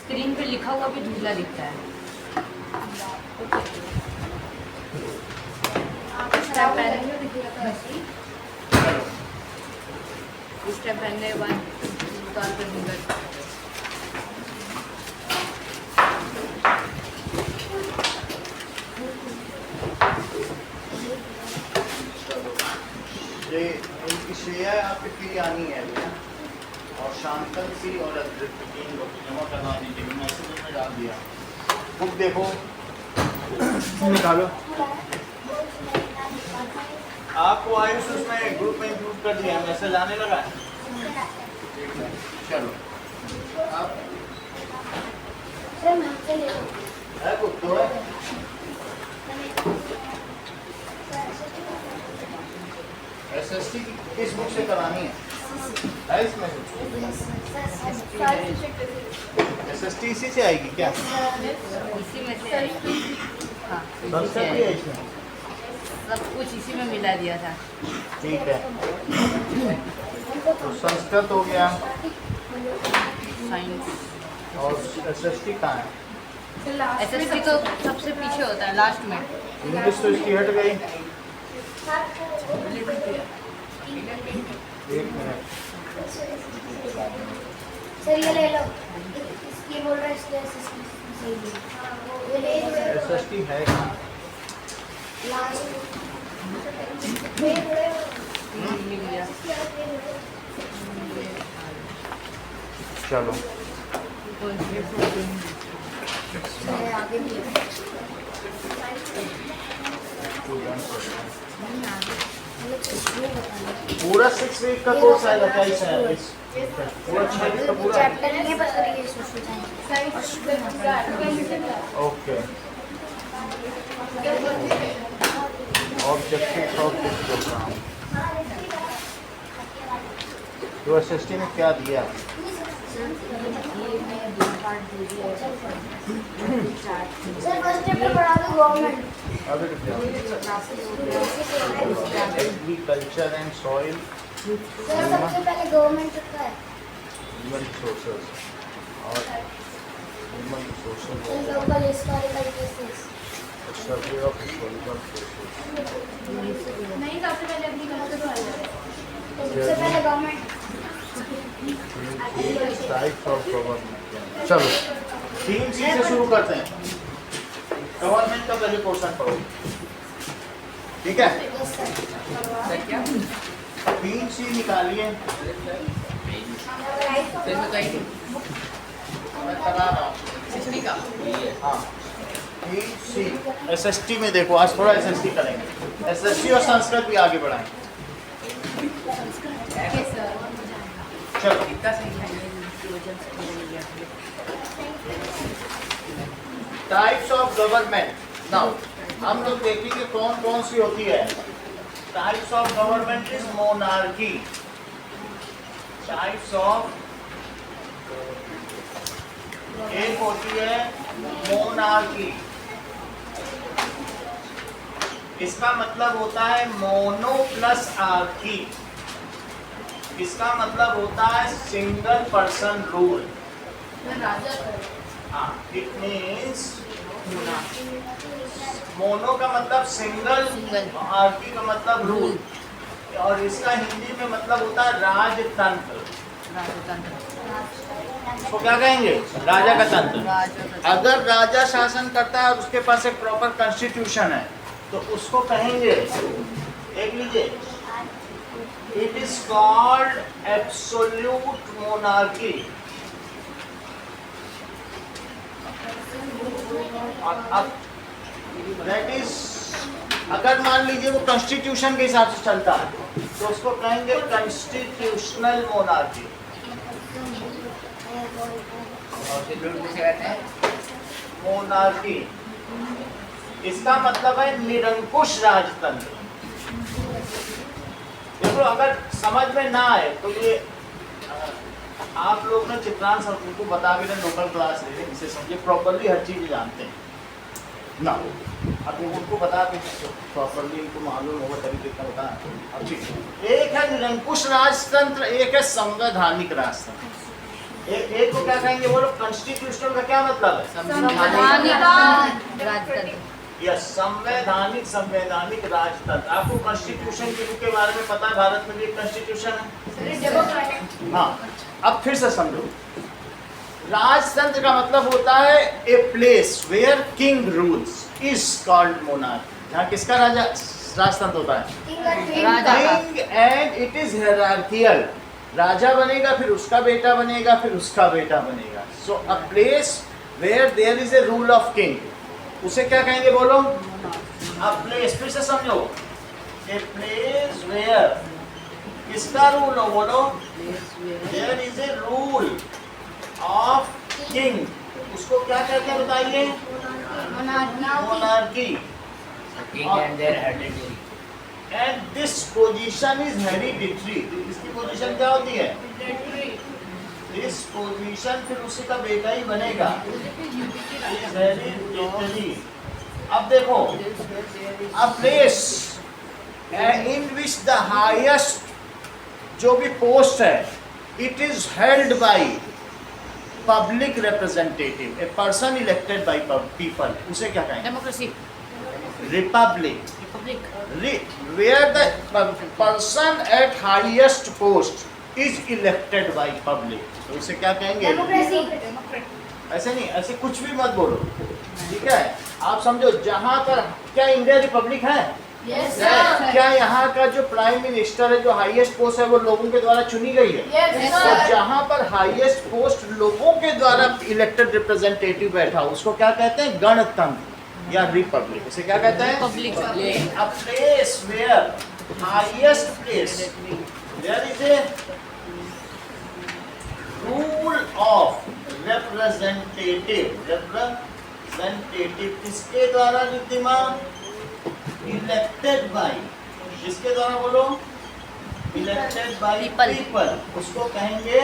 Screen पे लिखा हुआ भी धुंधला दिखता है। स्टेप पहनने के बाद उतार कर दूंगा। ये इनकी श्रेया आपकी पियानी है भैया, और शांतन सी और अदृत तीन लोग जमा करवा दीजिए। मैसेज में डाल दिया। बुक देखो, निकालो। आपको आयुष उसमें ग्रुप में इंक्लूड कर दिया, मैसेज आने लगा है। ठीक है, चलो आप है बुक तो है। एसएसटी किस बुक से करानी है इसमें? एसएसटी इसी से आएगी क्या? इसी में से आएगी। हाँ, संस्कृत भी है इसमें? सब कुछ इसी में मिला दिया था। ठीक है, तो संस्कृत हो गया, साइंस और एसएसटी कहाँ है? एसएसटी तो सबसे पीछे होता है, लास्ट में। इंग्लिश तो इसकी हट गई। एक मिनट सर ये ले लो, इसकी बोल रहा है इसलिए एसएसटी है कहाँ? चलो पूरा 6 वीक का कोर्स आएगा क्या इसमें? पूरा 6 वीक का पूरा? चैप्टर नहीं है, बस ये social okay, objectives of this program. तो एसएसटी ने क्या दिया? सर फर्स्ट चैप्टर पढ़ा दो government. Agriculture and soil, sir सबसे पहले गवर्नमेंट का है, ह्यूमन रिसोर्सेज और human resources, local historical places. Survey of historical places, नहीं सबसे पहले अपनी सबसे पहले गवर्नमेंट। Types of government. चलो 3 चीज से शुरू करते हैं। गवर्नमेंट का पहले पोर्शन पढ़ो, ठीक है? 3 चीज निकालिए। मैं करा रहा हूँ। हाँ, 3 सी। एसएसटी में देखो, आज थोड़ा एसएसटी करेंगे। एसएसटी और संस्कृत भी आगे बढ़ाएंगे। चलो टाइप्स ऑफ गवर्नमेंट। नाउ हम लोग देखेंगे कौन कौन सी होती है। Types of government is monarchy. Types of, एक होती है मोनार्की, इसका मतलब होता है मोनो प्लस आर्की। इसका मतलब होता है सिंगल पर्सन रूल। हाँ, इट मीन्स मोनो का मतलब सिंगल, आर्की का मतलब रूल, और इसका हिंदी में मतलब होता है राजतंत्र। इसको क्या कहेंगे? राजा का तंत्र। अगर राजा शासन करता है और उसके पास एक प्रॉपर कॉन्स्टिट्यूशन है तो उसको कहेंगे, देख लीजिए, it is called absolute monarchy. अब दैट इज, अगर मान लीजिए वो कॉन्स्टिट्यूशन के हिसाब से चलता है तो उसको कहेंगे कॉन्स्टिट्यूशनल मोनार्की। मोनार्की इसका मतलब है निरंकुश राजतंत्र। देखो, अगर समझ में ना आए तो ये आप लोग ने चित्रांश उनको बता भी रहे, लोकल क्लास ले रहे, इसे समझे, प्रॉपरली हर चीज जानते हैं ना। अब उनको बता दें प्रॉपरली, इनको मालूम होगा तभी कितना बता। अब ठीक, एक है निरंकुश राजतंत्र, एक है संवैधानिक राजतंत्र। एक को क्या कहेंगे बोलो? कॉन्स्टिट्यूशनल का क्या मतलब है? संवैधानिक राजतंत्र। यस, संवैधानिक राजतंत्र। आपको कॉन्स्टिट्यूशन के बारे में पता है? भारत में भी एक कॉन्स्टिट्यूशन है। डेमोक्रेटिक। हाँ, अब फिर से समझो। राजतंत्र का मतलब होता है a place where king rules is called monarchy. जहाँ किसका राजतंत्र होता है? राजा का। King and it is hierarchical. राजा बनेगा, फिर उसका बेटा बनेगा, फिर उसका बेटा बनेगा। So a place where there is a rule of king, उसे क्या कहेंगे बोलो? A place. फिर से समझो, ए प्लेस वेयर किसका रूल हो बोलो? There is a rule of king, उसको क्या कहते हैं बताइए? Monarchy. And this position is hereditary. इसकी पोजीशन क्या होती है? दिस पोजीशन फिर उसी का बेटा ही बनेगा। Is hereditary. अब देखो, a place in which the highest जो भी पोस्ट है, it is held by public representative, a person elected by people, उसे क्या कहेंगे? Democracy. Republic. Republic. Where the person at highest post is elected by public, तो उसे क्या कहेंगे? डेमोक्रेसी। ऐसे नहीं, ऐसे कुछ भी मत बोलो, ठीक है? आप समझो, जहाँ पर क्या इंडिया रिपब्लिक है? Yes sir. क्या यहाँ का जो प्राइम मिनिस्टर है, जो हाईएस्ट पोस्ट है, वो लोगों के द्वारा चुनी गई है? यस तो सर। जहाँ पर हाईएस्ट पोस्ट लोगों के द्वारा इलेक्टेड रिप्रेजेंटेटिव बैठा, उसको क्या कहते हैं? गणतंत्र या रिपब्लिक। उसे क्या कहते हैं? Republic. A place where highest place there is a rule of representative किसके द्वारा रिद्धिमा? इलेक्टेड बाय, किसके द्वारा बोलो? इलेक्टेड बाय पीपल, उसको कहेंगे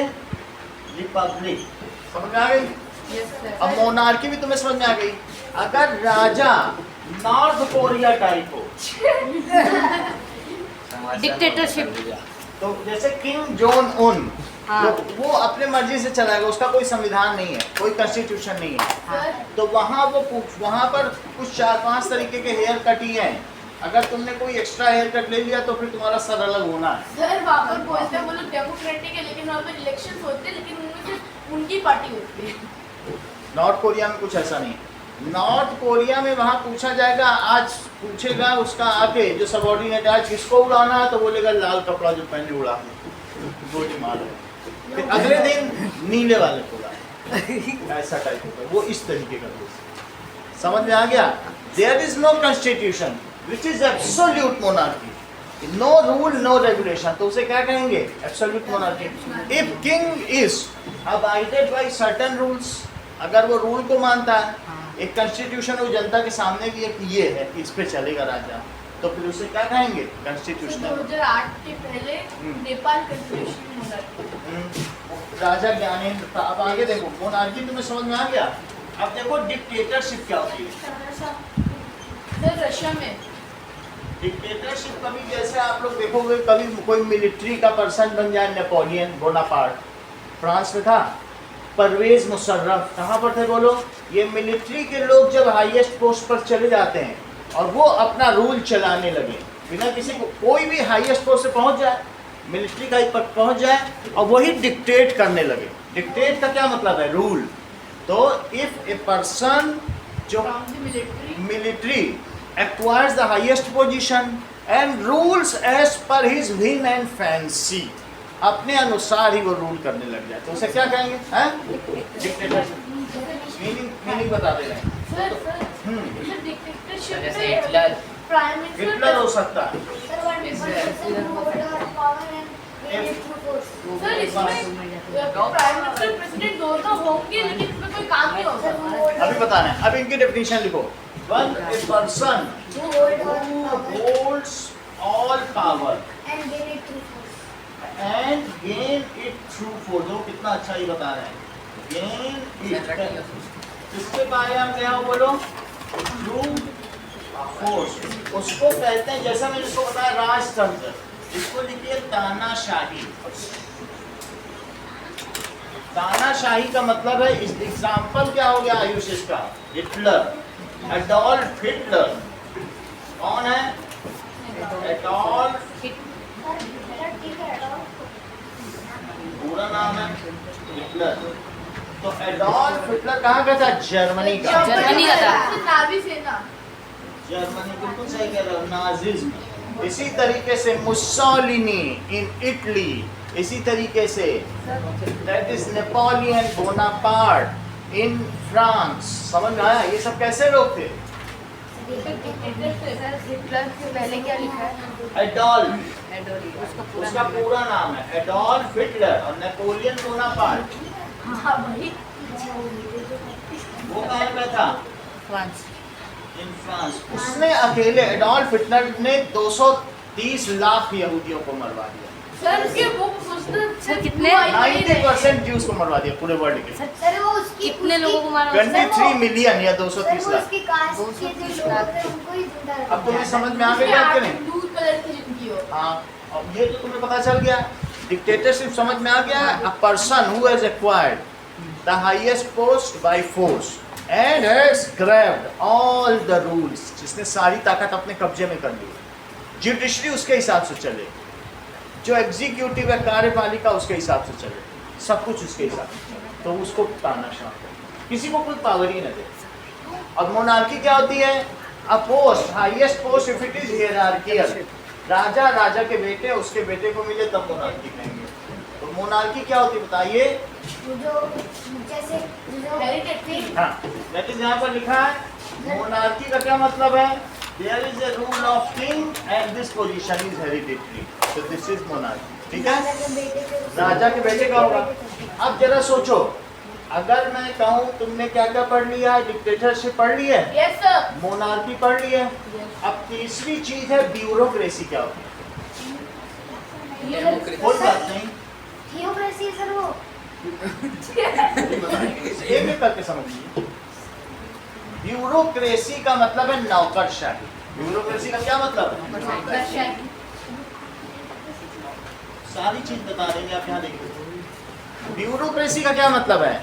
रिपब्लिक। समझ में आ गई? अब मोनार्की भी तुम्हें समझ में आ गई। अगर राजा नॉर्थ कोरिया टाइप हो, डिक्टेटरशिप। तो जैसे किंग जोन उन, हाँ। तो वो अपने मर्जी से चलाएगा, उसका कोई संविधान नहीं है, कोई कॉन्स्टिट्यूशन नहीं है। सर तो वहाँ पर कुछ 4-5 तरीके के हेयर कट ही हैं। अगर तुमने कोई एक्स्ट्रा हेयर कट ले लिया तो फिर तुम्हारा सर अलग होना है। सर वहाँ पर बोलते हैं वो लोग डेमोक्रेटिक है, लेकिन वहाँ पर इलेक्शन होते हैं, लेकिन उनमें सिर्फ उनकी पार्टी होती है। नॉर्थ कोरिया में कुछ ऐसा नहीं। नॉर्थ कोरिया में वहाँ पूछा जाएगा, आज पूछेगा उसका आके जो सबॉर्डिनेट, आज किसको उड़ाना है, तो बोलेगा लाल कपड़ा जो पहने उड़ा, गोली मारो। फिर अगले दिन नीले वाले को उड़ा, ऐसा टाइप होगा वो, इस तरीके का। समझ में आ गया? There is no constitution which is absolute monarchy, no rule no regulation, तो उसे क्या कहेंगे? Absolute monarchy. If king is abided by certain rules, अगर वो रूल को मानता है, एक कॉन्स्टिट्यूशन वो जनता के सामने भी एक ये है, इस पे चलेगा राजा, तो फिर उसे क्या कहेंगे? कॉन्स्टिट्यूशनल। 2008 के पहले नेपाल कॉन्स्टिट्यूशन मोनार्की। राजा ज्ञानेंद्र था। अब आगे देखो, मोनार्की तुम्हें समझ में आ गया? अब देखो डिक्टेटरशिप क्या होती है। सर रशिया में डिक्टेटरशिप कभी, जैसे आप लोग देखोगे, कभी कोई मिलिट्री का पर्सन बन जाए, नेपोलियन बोनापार्ट फ्रांस में था, परवेज मुशर्रफ कहाँ पर थे बोलो? ये मिलिट्री के लोग जब हाईएस्ट पोस्ट पर चले जाते हैं और वो अपना रूल चलाने लगे, बिना किसी को, कोई भी हाईएस्ट पोस्ट से पहुंच जाए, मिलिट्री का पर पहुंच जाए और वही डिक्टेट करने लगे। डिक्टेट का क्या मतलब है? रूल। तो इफ ए पर्सन जो military acquires the highest position and rules as per his whim and fancy, अपने अनुसार ही वो रूल करने लग जाए, तो उसे क्या कहेंगे? डिक्टेटरशिप। मीनिंग बता दे रहे हैं। सर डिक्टेटरशिप जैसे हिटलर। प्राइम मिनिस्टर हिटलर हो सकता है। Sir one person who hold our power and gain it through force. Sir इसमें प्राइम मिनिस्टर प्रेसिडेंट दोनों होंगे, लेकिन इसमें कोई काम नहीं Sir, who होगा। hold अभी बताना है। अब इनकी डेफिनेशन लिखो। One a person who hold our power holds all power and gain it through force. And gain it through force. वो कितना अच्छा ही बता रहे हैं, गेन इट। किसके बारे में क्या हो बोलो? Through force. उसको कहते हैं, जैसा मैंने इसको बताया, राजतंत्र। इसको लिखिए तानाशाही। तानाशाही का मतलब है, इस एग्जाम्पल क्या हो गया आयुष इसका, हिटलर, एडोल्फ हिटलर। कौन है? एडोल्फ, पूरा नाम है हिटलर। तो एडोल्फ हिटलर कहाँ का था? जर्मनी का। जर्मनी का था। नावी सेना। जर्मनी, बिल्कुल सही कह रहे हो, नाजिज्म। इसी तरीके से मुसोलिनी इन इटली, इसी तरीके say that is Napoleon Bonaparte in France. समझ में आया? ये सब कैसे लोग थे? हिटलर से पहले क्या लिखा है? एडोल्फ, उसका पूरा नाम है एडोल्फ हिटलर। और नेपोलियन बोनापार्ट हाँ भाई। वो कहाँ पे था? फ्रांस। In France. उसने अकेले, एडोल्फ हिटलर ने 230 लाख यहूदियों को मरवा दिया। सर के वो सोचते सर कितने? 90% ज्यूज को मरवा दिया पूरे वर्ल्ड के। सर वो उसकी कितने लोगों को मारा? 23 मिलियन या 230 सर वो लाख। उसकी कास्ट के जो लोग थे उनको ही जिंदा रखा। अब तुम्हें समझ में आ गई बात कि नहीं? ब्लू कलर की जिंदगी हो। हाँ, अब ये तो तुम्हें पता चल गया, डिक्टेटरशिप समझ में आ गया। A person who has acquired the highest post by force and has grabbed all the rules, जिसने सारी ताकत अपने कब्जे में कर ली। जुडिशरी उसके हिसाब से चले, जो एग्जीक्यूटिव है कार्यपालिका उसके हिसाब से चले, सब कुछ उसके हिसाब से चले, तो उसको तानाशाह कहते। किसी को कोई पावर ही न दे। और मोनार्की क्या होती है? A post, highest post if it is hierarchical. राजा, राजा के बेटे, उसके बेटे को मिले तब मोनार्की कहेंगे। तो मोनार्की क्या होती है बताइए? जो जैसे जो हेरिडिटरी। हाँ, दैट इज यहाँ पर लिखा है। मोनार्की का क्या मतलब है? There is a rule of king and this position is hereditary, so this is monarchy। ठीक है? राजा के बेटे का होगा। अब जरा सोचो, अगर मैं कहूँ तुमने क्या क्या पढ़ लिया है? डिक्टेटरशिप पढ़ ली है, यस सर। मोनार्की पढ़ ली है। अब तीसरी चीज है ब्यूरोक्रेसी। क्या होती है? कोई बात नहीं, थियोक्रेसी सर वो एक एक करके समझिए। ब्यूरोक्रेसी का मतलब है नौकरशाही। ब्यूरोक्रेसी का क्या मतलब है? सारी चीज बता देंगे आप, यहाँ देखिए। ब्यूरोक्रेसी का क्या मतलब है?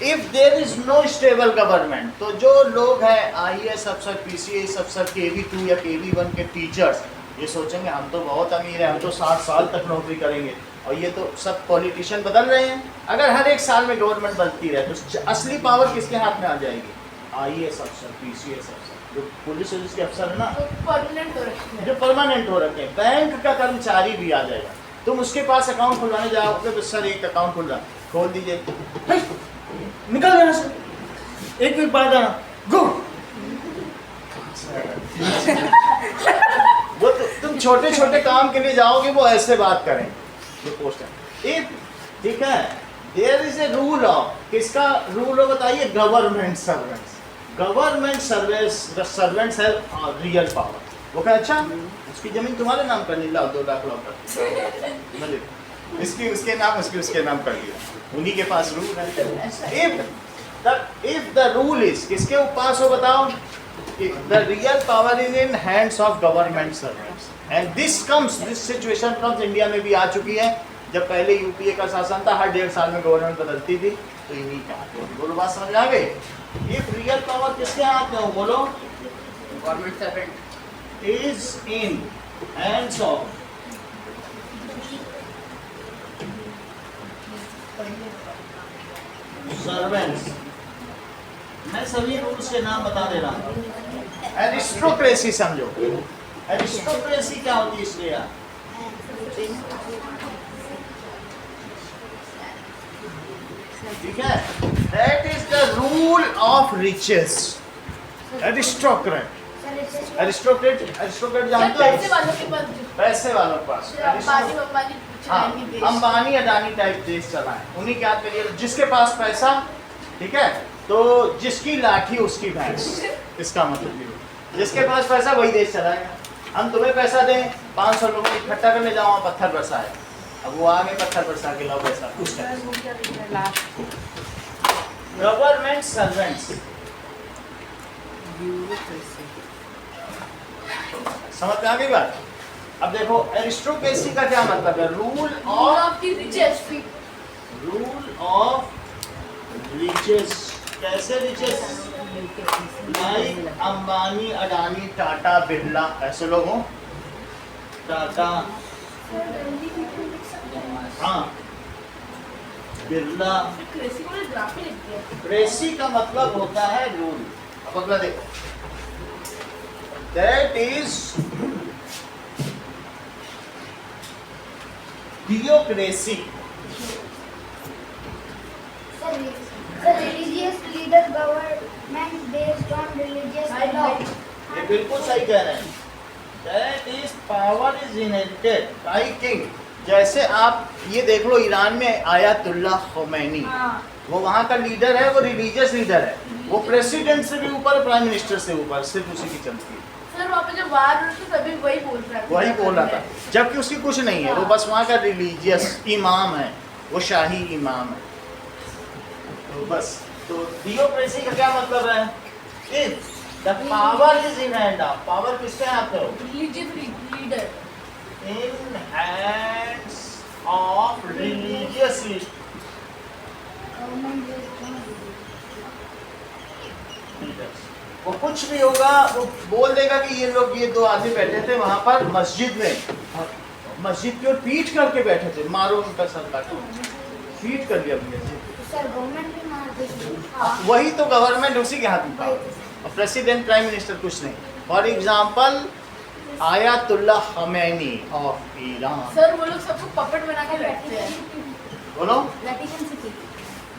If there is no stable government, तो जो लोग हैं आईएएस अफसर, पीसीएस अफसर, KV2 या KV1 के टीचर्स, ये सोचेंगे हम तो बहुत अमीर हैं, हम तो 60 साल तक नौकरी करेंगे, और ये तो सब पॉलिटिशियन बदल रहे हैं। अगर हर एक साल में गवर्नमेंट बदलती रहे तो असली पावर किसके हाथ में आ जाएगी? आईएएस अफसर, पीसीएस अफसर, जो पुलिस के अफसर है ना, परमानेंट हो रखी है। जो परमानेंट हो रखे हैं। बैंक का कर्मचारी भी आ जाएगा, तुम उसके पास अकाउंट खुलवाने जाओगे तो सर एक अकाउंट खुल रहा, खोल दीजिए, निकल यहाँ से, एक वीक बाद आना, गो। वो तुम छोटे छोटे काम के लिए जाओगे, वो ऐसे बात करें जो पोस्ट है। एक ठीक है, there is a rule of, किसका रूल हो बताइए? Government servants. गवर्नमेंट सर्वेंट्स है रियल पावर। वो कहा अच्छा उसकी जमीन तुम्हारे नाम कर ली, लाओ 2 लाख लाओ कर, इसकी उसके नाम, उसकी उसके नाम कर लिया, उन्हीं के पास रूल है। इफ द रूल इज, किसके पास हो बताओ? The real power is in hands of government servants. And this situation comes, India में भी आ चुकी है। जब पहले यूपीए का शासन था, हर 1.5 साल में गवर्नमेंट बदलती थी, तो इन्हीं का। बोलो बात समझ आ गई? इफ रियल पावर किसके हाथ में हो? बोलो। Government servant is in hands of servants. मैं सभी रूल्स के नाम बता दे रहा हूँ। एरिस्टोक्रेसी समझो। एरिस्टोक्रेसी क्या होती है इसलिए? ठीक है, that is the rule of riches. Aristocrat, aristocrat जानते हो? पैसे वालों के पास। पैसे वालों के पास। हाँ, अंबानी अडानी टाइप देश चला है, उन्हीं के हाथ में ये, जिसके पास पैसा, ठीक है, तो जिसकी लाठी उसकी भैंस, इसका मतलब ये, जिसके पास पैसा वही देश चलाएगा। हम तुम्हें पैसा दें, 500 लोगों को इकट्ठा करने जाओ, वहाँ पत्थर बरसा है, अब वो आगे पत्थर बरसा के लाओ पैसा, कुछ गवर्नमेंट सर्वेंट्स। समझ में आ गई बात? अब देखो एरिस्टोक्रेसी का क्या मतलब है? Rule of the richest. Rule of riches. कैसे रिचेस? लाइक अंबानी, अडानी, टाटा, बिरला, ऐसे लोग हों। टाटा, हाँ, बिरला। क्रेसी को ग्राफ ही लिख दिया। क्रेसी का मतलब होता है रूल। अब अगला देखो, that is theocracy. Sir, religious leader government based on religious law. ये बिल्कुल सही कह रहे हैं। That is power is inherited by king. जैसे आप ये देख लो, ईरान में आयतुल्लाह खोमैनी, वो वहाँ का लीडर है, वो रिलीजियस लीडर है, वो प्रेसिडेंट से भी ऊपर, प्राइम मिनिस्टर से ऊपर, सिर्फ उसी की चलती है। सर वहाँ पे जब वार हुई थी तभी वही बोल रहा था। वही बोल रहा था, जबकि उसकी कुछ नहीं है, वो बस वहाँ का रिलीजियस इमाम है, वो शाही इमाम है। तो बस, तो थियोक्रेसी का क्या मतलब है? If the power is in hand of, power किसके हाथ में हो? Religious leader. In hands of religious leader. वो कुछ भी होगा, वो बोल देगा कि ये लोग, ये दो आदमी बैठे थे वहां पर मस्जिद में, मस्जिद की ओर पीट करके बैठे थे, मारो उनका सर काटो, पीट कर दिया अपने। Sir, government भी मार देगी। वही तो गवर्नमेंट उसी के हाथ में, और प्रेसिडेंट, प्राइम मिनिस्टर कुछ नहीं। For example Ayatollah Khomeini of Iran. Sir वो लोग सबको पपेट बना के बैठते हैं। बोलो। Vatican City।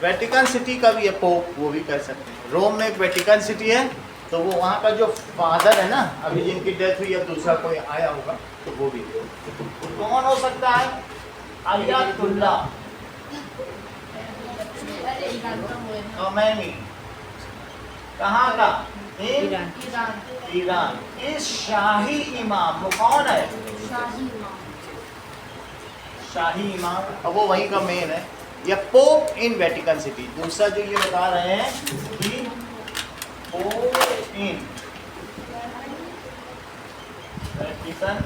वेटिकन सिटी का भी है पोप, वो भी कर सकते हैं। रोम में एक वेटिकन सिटी है, तो वो वहाँ का जो फादर है ना, अभी जिनकी डेथ हुई, या दूसरा कोई आया होगा, तो वो भी कौन हो सकता है? Ayatollah Khomeini. कहाँ का? ईरान। ईरान। इस शाही इमाम, वो कौन है? शाही इमाम, अब वो वहीं का मेन है, या पोप इन वेटिकन सिटी। दूसरा जो ये बता रहे हैं कि पोप इन वेटिकन,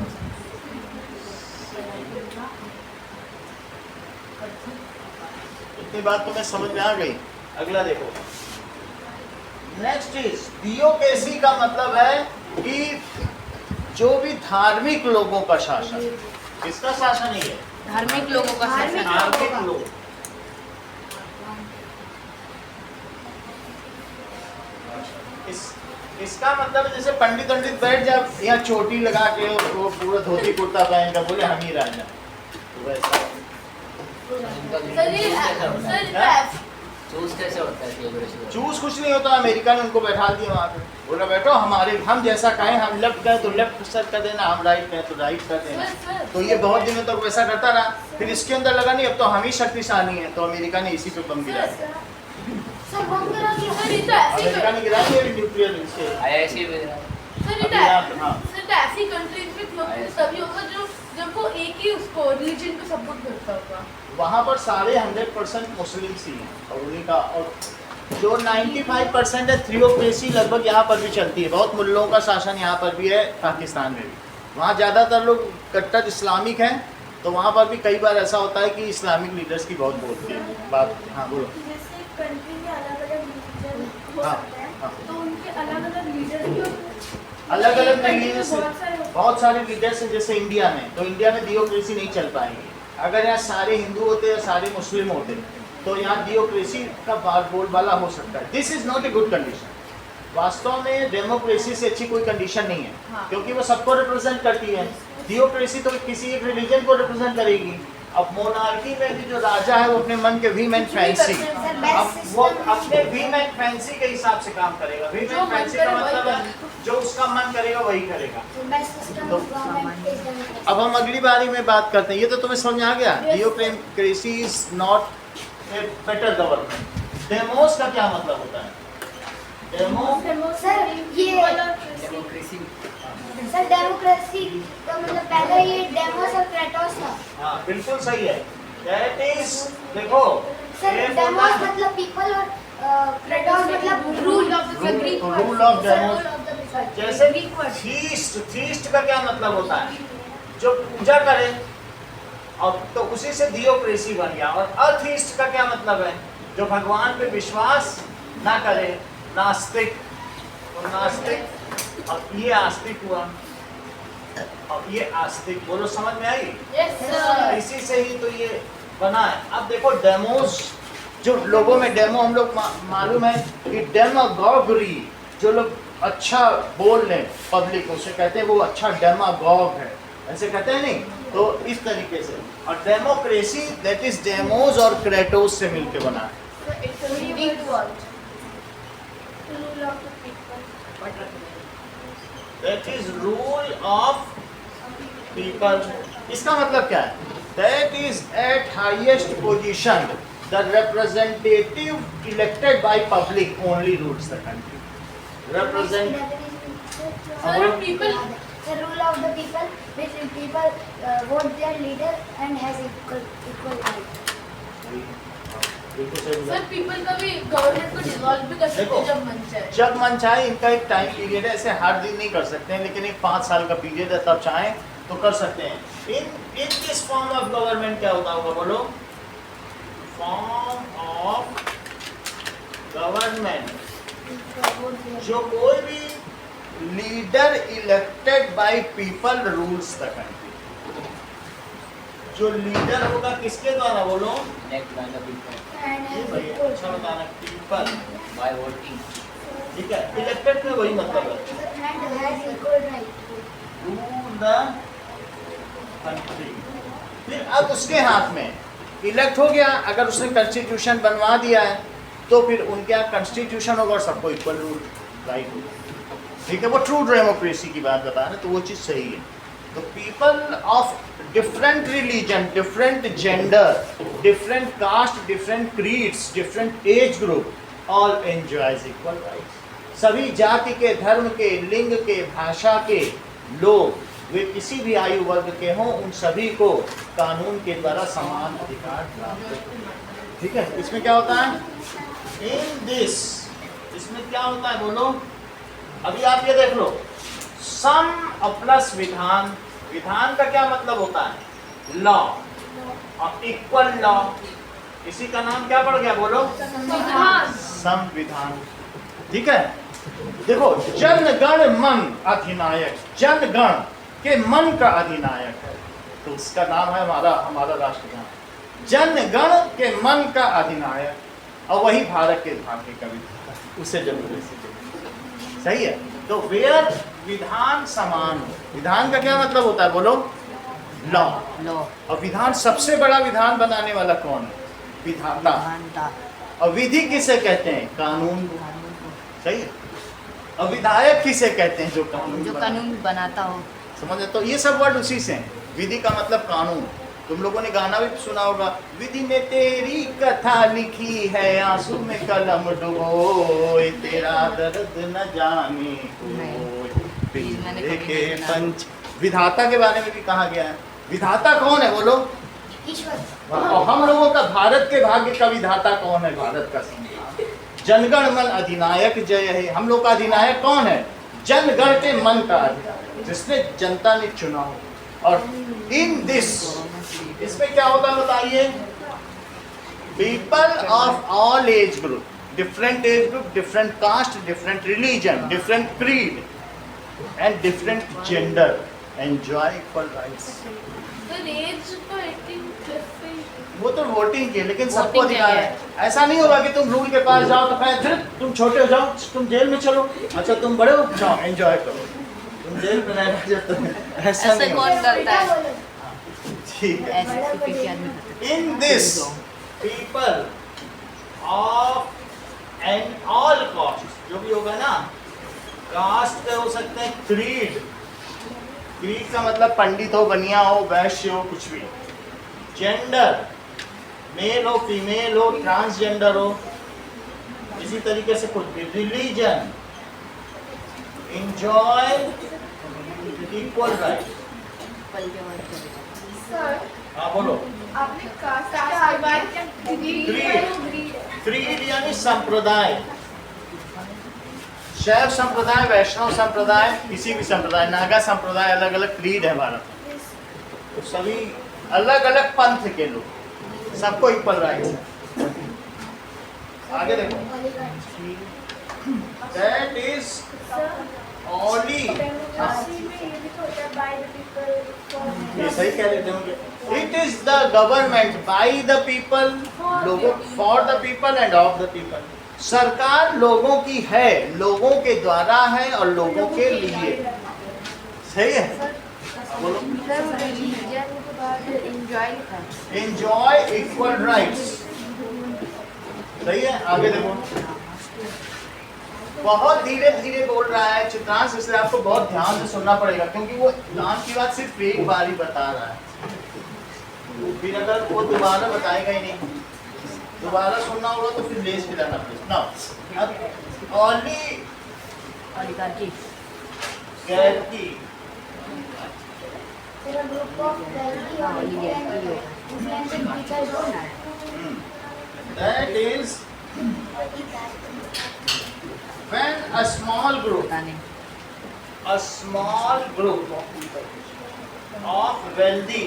इतनी बात तुम्हें समझ में आ गई? अगला देखो, नेक्स्ट इज थियोक्रेसी का मतलब है कि जो भी धार्मिक लोगों का शासन। किसका शासन ही है? धार्मिक लोगों का शासन। धार्मिक लोग। इसका मतलब जैसे पंडित बैठ जा यहाँ चोटी लगा के, वो पूरा धोती कुर्ता पहन कर बोले हम ही राजा, वैसा। सर ये सर चूज कैसे होता है थियोक्रेसी? चूज कुछ नहीं होता। अमेरिका ने उनको बैठा दिया वहाँ पे, बोला बैठो, हमारे, हम जैसा कहें, हम लेफ्ट कहें तो लेफ्ट सर कर देना, हम राइट कहें तो राइट कर देना। तो ये बहुत दिनों तक वैसा करता रहा। फिर इसके अंदर लगा नहीं, अब तो हम ही शक्तिशाली हैं, तो अमेरिका ने इसी पे बम गिरा दिया। Sir, बम गिरा दिया। सर ये तो ऐसी अमेरिका ने गिरा दिया न्यूक्लियर से। आईआईसी में सर ये तो ऐसी कंट्रीज में थियोक्रेसी तभी होगा जो जब वो एक ही उसको रिलीजन को सपोर्ट करता होगा। वहाँ पर सारे 100% मुस्लिम्स ही हैं, और उन्हीं का, और जो 95% है थियोक्रेसी लगभग यहाँ पर भी चलती है। बहुत मुल्लों का शासन यहाँ पर भी है, पाकिस्तान में भी। वहाँ ज़्यादातर लोग कट्टर इस्लामिक हैं, तो वहाँ पर भी कई बार ऐसा होता है कि इस्लामिक लीडर्स की बहुत बोलती है बात। हाँ बोलो। जैसे कंट्री में अलग-अलग रिलीजन हो हाँ, सकते हैं, हाँ। तो उनके अलग-अलग लीडर भी होते हैं। अलग अलग एक country में रिलीजन, बहुत सारे लीडर्स हैं। जैसे इंडिया में, तो इंडिया में थियोक्रेसी नहीं चल पाएगी। अगर यहाँ सारे हिंदू होते या सारे मुस्लिम होते, तो यहाँ थियोक्रेसी का बोलबाला हो सकता है। This is not a good condition. वास्तव में डेमोक्रेसी से अच्छी कोई कंडीशन नहीं है, क्योंकि वो सबको रिप्रेजेंट करती है। थियोक्रेसी तो किसी एक रिलीजन को रिप्रेजेंट करेगी। अब मोनार्की में भी जो राजा है, वो अपने मन के वीम एंड फैंसी, अब वो अपने वीम एंड फैंसी के हिसाब से काम करेगा। वीम एंड फैंसी का मतलब है जो उसका मन करेगा वही करेगा। अब हम अगली बारी में बात करते हैं। ये तो तुम्हें समझ में आ गया। Theocracy is not a better government. Demos का क्या मतलब होता है? सर डेमोक्रेसी का मतलब पहले ये डेमोस और क्रेटोस था। हाँ बिल्कुल सही है। दैट इज, देखो सर डेमोस मतलब पीपल और क्रेटोस मतलब rule of the Greek rule of demos. जैसे थीस्ट का क्या मतलब होता है? जो पूजा करे, और तो उसी से थियोक्रेसी बन गया। और अथीस्ट का क्या मतलब है? जो भगवान पे विश्वास ना करे, नास्तिक। तो नास्तिक और ये आस्तिक हुआ और ये आस्तिक। बोलो समझ में आई? Yes, sir. इसी से ही तो ये बना है। अब देखो डेमोस, जो लोगों में डेमो हम लोग मालूम है कि डेमागॉगरी, जो लोग अच्छा बोल लें पब्लिक, उसे कहते हैं वो अच्छा डेमागॉग है, ऐसे कहते हैं नहीं? तो इस तरीके से। और डेमोक्रेसी दैट इज डेमोस और क्रेटोस से मिलके बना है। It's a big word. That is rule of people. इसका मतलब क्या है? That is eight highest position the representative elected by public only rules the country. Represent Sir, people. The rule of the people, which people vote their leader and has equal right. Sir, people कभी government को dissolve भी कर सकते देखो, हैं जब मन चाहे। जब मन चाहे, इनका एक टाइम पीरियड है, ऐसे हर दिन नहीं कर सकते हैं, लेकिन एक 5 साल का पीरियड है, तब चाहे तो कर सकते हैं। In this form of government क्या होता होगा? बोलो। फॉर्म ऑफ गवर्नमेंट, जो कोई भी leader elected by people rules the country. जो लीडर होगा किसके द्वारा? बोलो। Elect by the people And ये has भाई equal अच्छा बताना। People, by voting. ठीक है, इलेक्टेड में वही मतलब है, and has equal right. Rule the country. फिर अब उसके हाथ में इलेक्ट हो गया, अगर उसने कॉन्स्टिट्यूशन बनवा दिया है तो फिर उनके यहाँ कॉन्स्टिट्यूशन होगा और सबको इक्वल रूल राइट होगा। ठीक है, वो ट्रू डेमोक्रेसी की बात बता रहे, तो वो चीज़ सही है। तो people of different religion, different gender, different caste, different creeds, different age group all enjoys equal rights. सभी जाति के, धर्म के, लिंग के, भाषा के लोग, वे किसी भी आयु वर्ग के हों, उन सभी को कानून के द्वारा समान अधिकार प्राप्त है। ठीक है, इसमें क्या होता है? इन दिस, इसमें क्या होता है? बोलो। अभी आप ये देख लो, सम प्लस विधान। विधान का क्या मतलब होता है? लॉ। और इक्वल लॉ, इसी का नाम क्या पड़ गया? बोलो। संविधान। ठीक है, देखो, जनगण मन अधिनायक, जनगण के मन का अधिनायक है, तो उसका नाम है हमारा राष्ट्रगान। जनगण के मन का अधिनायक, और वही भारत के भाग्य का विधान, उसे डेमोक्रेसी कहते हैं। सही है। तो वेयर विधान समान हो। विधान का क्या मतलब होता है? बोलो। लॉ। और विधान, सबसे बड़ा विधान बनाने वाला कौन है? विधाता। और विधि किसे कहते हैं? कानून। सही है। और विधायक किसे कहते हैं? जो कानून बनाता हो। समझ? तो ये सब वर्ड उसी से हैं। विधि का मतलब कानून। तुम लोगों ने गाना भी सुना होगा, विधि ने तेरी कथा लिखी है, आंसू में कलम डुबोए, तेरा दर्द न जाने कोई के पंच। विधाता के बारे में भी कहा गया है। विधाता कौन है? बोलो। ईश्वर। और हम लोगों का भारत के भाग्य का विधाता कौन है? भारत का संविधान। जनगण मन अधिनायक जय है। हम लोग का अधिनायक कौन है? जनगण के मन का अधिनायक, जिसने जनता ने चुना हो। और इन दिस, इसमें क्या होता है बताइए? People of all age group, different age group, different caste, different religion, different creed and different gender enjoy equal rights. वो तो वोटिंग की है, लेकिन सबको अधिकार है। ऐसा नहीं होगा कि तुम रूल के पास जाओ तो कहें तुम छोटे हो जाओ, तुम जेल में चलो, अच्छा तुम बड़े हो जाओ एंजॉय करो, तुम जेल में रहना चाहते हो। ऐसा नहीं होगा। ठीक है। In this people of and all cast, जो भी होगा ना, कास्ट हो सकते हैं, क्रीड, क्रीड का मतलब पंडित हो, बनिया हो, वैश्य हो, कुछ भी। जेंडर, मेल हो, फीमेल हो, ट्रांसजेंडर हो, इसी तरीके से कुछ भी। Religion, enjoy equal right. Sir, हाँ बोलो। आपने कास्ट के बारे में क्रीड यानी संप्रदाय। शैव संप्रदाय, वैष्णव संप्रदाय, किसी भी संप्रदाय, नागा संप्रदाय, अलग अलग क्रीड है भारत में। तो सभी अलग अलग पंथ के लोग, सबको इक्वल राइट। आगे देखो, दैट इज ओनली, ये सही कह रहे थे, it is the government by the people, लोगों, for the people and of the people. सरकार लोगों की है, लोगों के द्वारा है और लोगों के लिए। सही है, बोलो। एंजॉय इक्वल राइट्स, सही है। आगे देखो, बहुत धीरे धीरे बोल रहा है चित्रांश, इसलिए आपको बहुत ध्यान से सुनना पड़ेगा, क्योंकि वो नाम की बात सिर्फ एक बार ही बता रहा है, फिर अगर वो दोबारा बताएगा ही नहीं, दोबारा सुनना होगा तो फिर लेस पिलाना पड़ेगा। अब only that is when a small group of wealthy,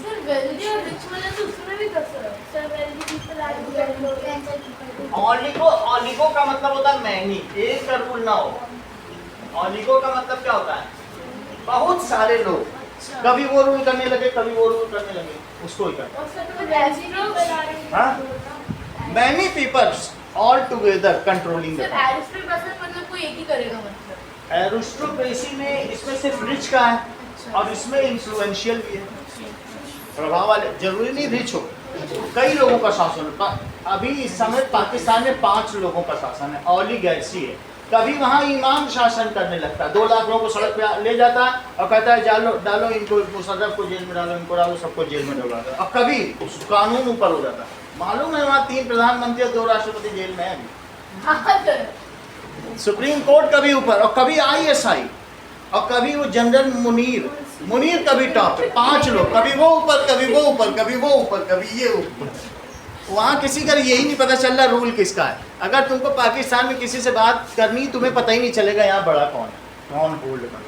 सर वेल्दी और रिच वाला तो उसमें भी कसर है सर। वेल्दी पीपल आर ऑलिगो का मतलब होता है मैनी, एक का रूल ना हो। ऑलिगो का मतलब क्या होता है, बहुत सारे लोग, कभी वो रूल करने लगे कभी वो रूल करने लगे, उसको ही करना। Many peoples all together controlling. Sir aristocracy मतलब कोई एक ही करेगा मतलब। एरिस्टोक्रेसी में इसमें सिर्फ रिच का है और इसमें इन्फ्लुएंशियल भी है, प्रभाव वाले, जरूरी नहीं रिच हो, कई लोगों का शासन है। अभी इस समय पाकिस्तान में 5 लोगों का शासन है, ओलिगार्ची है। कभी वहाँ इमाम शासन करने लगता है, 2 लाख लोगों को सड़क पे ले जाता है और कहता है डालो इनको, मुशर्रफ को जेल में डालो, इनको डालो, सबको जेल में डालो। और कभी कानून ऊपर हो जाता है। मालूम है वहाँ 3 प्रधानमंत्री और 2 राष्ट्रपति जेल में है अभी। सुप्रीम कोर्ट कभी ऊपर और कभी ISI और कभी वो जनरल मुनीर कभी टॉप पे, 5 लोग, कभी वो ऊपर कभी वो ऊपर कभी वो ऊपर कभी ये ऊपर। वहाँ किसी का यही नहीं पता चल रहा रूल किसका है। अगर तुमको पाकिस्तान में किसी से बात करनी, तुम्हें पता ही नहीं चलेगा यहाँ बड़ा कौन है, कौन होल्ड कर,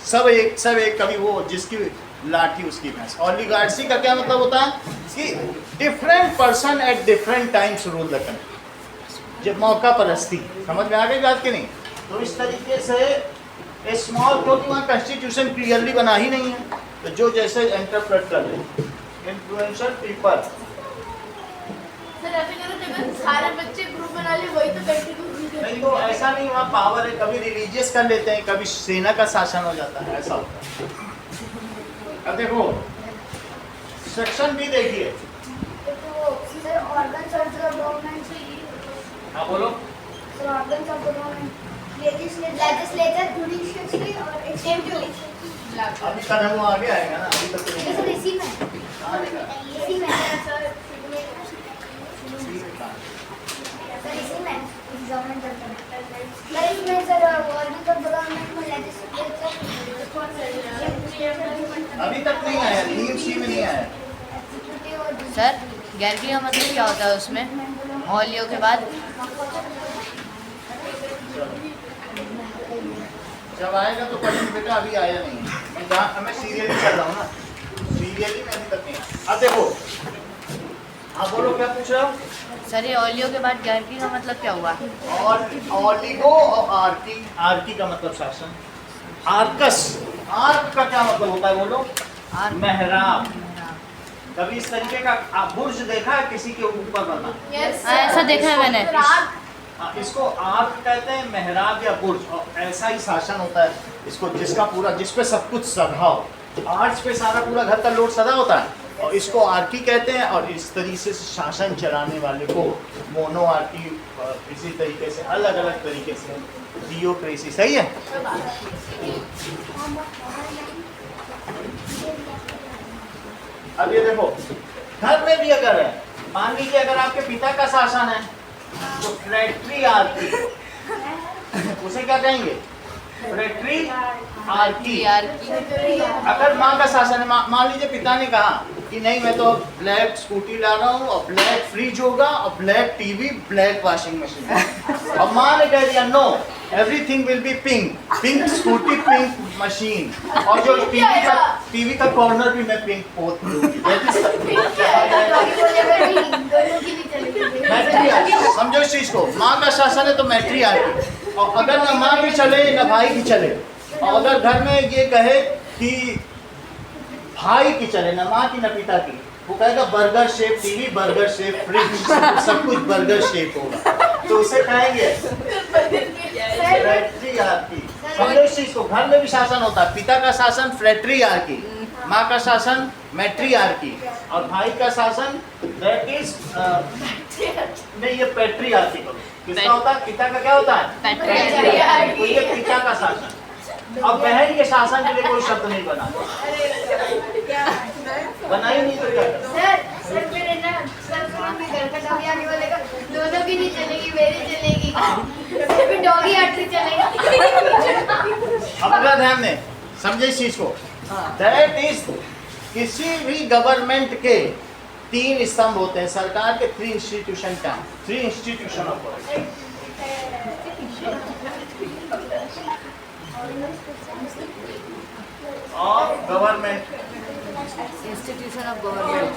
सब एक, कभी वो जिसकी लाठी उसकी भैंस। ओलिगार्ची का क्या मतलब होता है कि different person at different times rule the country, जब मौका परस्ती। समझ में आ गई बात कि नहीं? तो इस तरीके से स्मॉल, क्योंकि वहाँ कॉन्स्टिट्यूशन क्लियरली बना ही नहीं है, तो जो जैसे इंटरप्रेट कर ले, इन्फ्लुएंशियल पीपल। सर ऐसे करो जब सारे बच्चे ग्रुप बना ले वही तो कंटिन्यू नहीं तो ऐसा नहीं, वहाँ पावर है, कभी रिलीजियस कर लेते हैं, कभी सेना का शासन हो जाता है, ऐसा होता है। अब देखो सेक्शन भी देखिए। हाँ बोलो। लेजिस्लेटर, जुडिशियरी और एग्जीक्यूटिव। अभी कदम वो आगे आएगा ना, अभी तक तो नहीं सर इसी में कहाँ लिखा है? इसी में सर इसी में गवर्नमेंट चलता है इसमें सर गवर्नमेंट ऑफ गवर्नमेंट में लेजिस्लेचर अभी तक नहीं आया, नीम सी में नहीं आया। सर गैरकी का मतलब क्या होता है उसमें, ऑलियो के बाद? जब आएगा तो पढ़ेंगे बेटा, अभी आया नहीं। मैं जहाँ मैं सीरियली चल रहा हूँ ना, सीरियली में अभी तक नहीं आया। अब देखो, हाँ बोलो क्या पूछ रहे हो? सर ये ऑलियो के बाद गैरकी का मतलब क्या हुआ? और ऑलिगो और आर्की का मतलब शासन। आर्कस, आर्क का क्या मतलब होता है बोलो? मेहराब। कभी इस तरीके का बुर्ज देखा है किसी के ऊपर बना? ऐसा देखा है मैंने। इसको आर्क कहते हैं, मेहराब या बुर्ज। और ऐसा ही शासन होता है इसको, जिसका पूरा, जिसपे सब कुछ सधा हो। आर्च पे सारा पूरा घर का लोड सधा होता है और इसको आर्की कहते हैं। और इस तरीके से शासन चलाने वाले को मोनो आर्की, इसी तरीके से अलग अलग तरीके से थियोक्रेसी। सही है? अब ये देखो, घर में भी अगर है, मान लीजिए अगर आपके पिता का शासन है तो फ्रैक्ट्री आर्की, उसे क्या कहेंगे? फ्रैक्ट्री आर्की। अगर माँ का शासन है, मान लीजिए पिता ने कहा कि नहीं मैं तो ब्लैक स्कूटी ला रहा हूँ और ब्लैक फ्रिज होगा और black TV, black washing machine. अब माँ ने कह दिया no, everything will be pink, pink scooty, pink machine, और जो टीवी का कॉर्नर भी मैं पिंक पोत दूंगी। समझो इस चीज को, माँ का शासन है तो मैट्रियार्की, और अगर न माँ की चले न भाई की चले, और अगर घर में ये कहे कि भाई की चले न माँ की न पिता की, वो कहेगा burger shape TV, burger shape fridge, सब कुछ बर्गर शेप होगा, तो उसे कहेंगे फ्रैट्रियार्की। समझो इस चीज को, घर में भी शासन होता है, पिता का शासन फ्रैट्रियार्की, माँ का शासन मैट्रियार्की, और भाई का शासन दैट इज नहीं, ये पैट्रियार्की करो। किसका होता है? पिता का क्या होता है? पैट्रियार्की। तो ये पिता का शासन। अब बहन के शासन के लिए कोई शब्द नहीं बना, बना ही नहीं तो क्या करें? सर मेरे ना सर मैं घर का डॉगी आगे बोलेगा दोनों की नहीं चलेगी, मेरी चलेगी, फिर डॉगी आटरी चलेगा। अब अगर ध्यान दें, समझे इस चीज को, दैट इज किसी भी गवर्नमेंट के 3 स्तंभ होते हैं, सरकार के 3 इंस्टीट्यूशन का, 3 institution of government, institution of government.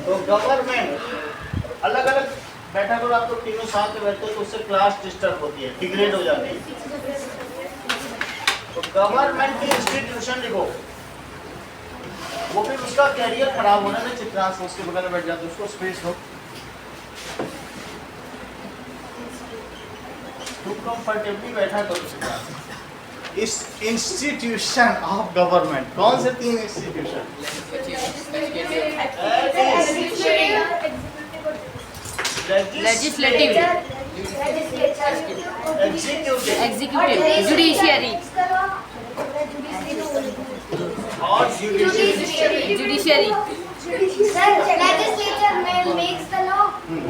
तो गवर्नमेंट अलग अलग बैठा करो, आप लोग तीनों साथ में बैठते हो तो उससे क्लास डिस्टर्ब होती है, डिग्रेड हो जाती है। तो गवर्नमेंट की इंस्टीट्यूशन लिखो, वो फिर उसका कैरियर खराब होने में चित्रांश उसके बगल में बैठ जाते, उसको स्पेस दो, तुम कंफर्टेबली बैठा करो। इस इंस्टीट्यूशन ऑफ गवर्नमेंट, कौन से 3 इंस्टीट्यूशन? लेजिस्लेटिव, एग्जीक्यूटिव, जुडिशियरी और judiciary. Sir, legislature makes the law,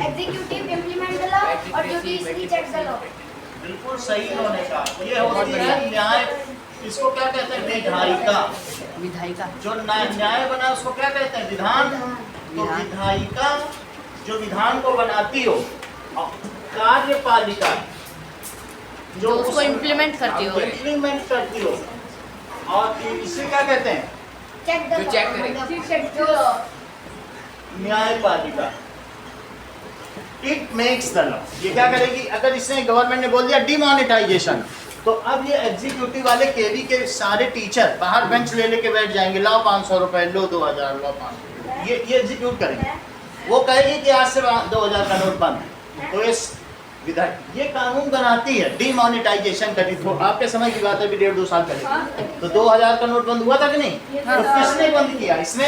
executive implement the law, और judiciary checks the law. बिल्कुल सही इन्होंने कहा। ये होती है न्याय, इसको क्या कहते हैं? विधायिका। विधायिका। जो न्याय बना उसको क्या कहते हैं? विधान। तो विधायिका जो विधान को बनाती हो, और कार्यपालिका जो उसको इम्प्लीमेंट करती हो, इम्प्लीमेंट करती हो, और इसे क्या कहते हैं? Check the जो law. check करेगी। Check the law. न्यायपालिका। It makes the law. ये क्या करेगी? अगर इसने गवर्नमेंट ने बोल दिया डिमोनेटाइजेशन, तो अब ये एग्जीक्यूटिव वाले केवी के सारे टीचर बाहर बेंच ले लेके बैठ जाएंगे, लाओ 500 रुपए, लो 2000, लो 500, ये एग्जीक्यूट करेंगे। वो कहेगी कि आज से 2000 का नोट बंद। तो इस विधायक ये कानून बनाती है डिमोनेटाइजेशन का। तो आपके समय की बात है, अभी 1.5-2 साल पहले, तो 2000 का नोट बंद हुआ था कि नहीं? तो किसने बंद किया? इसने।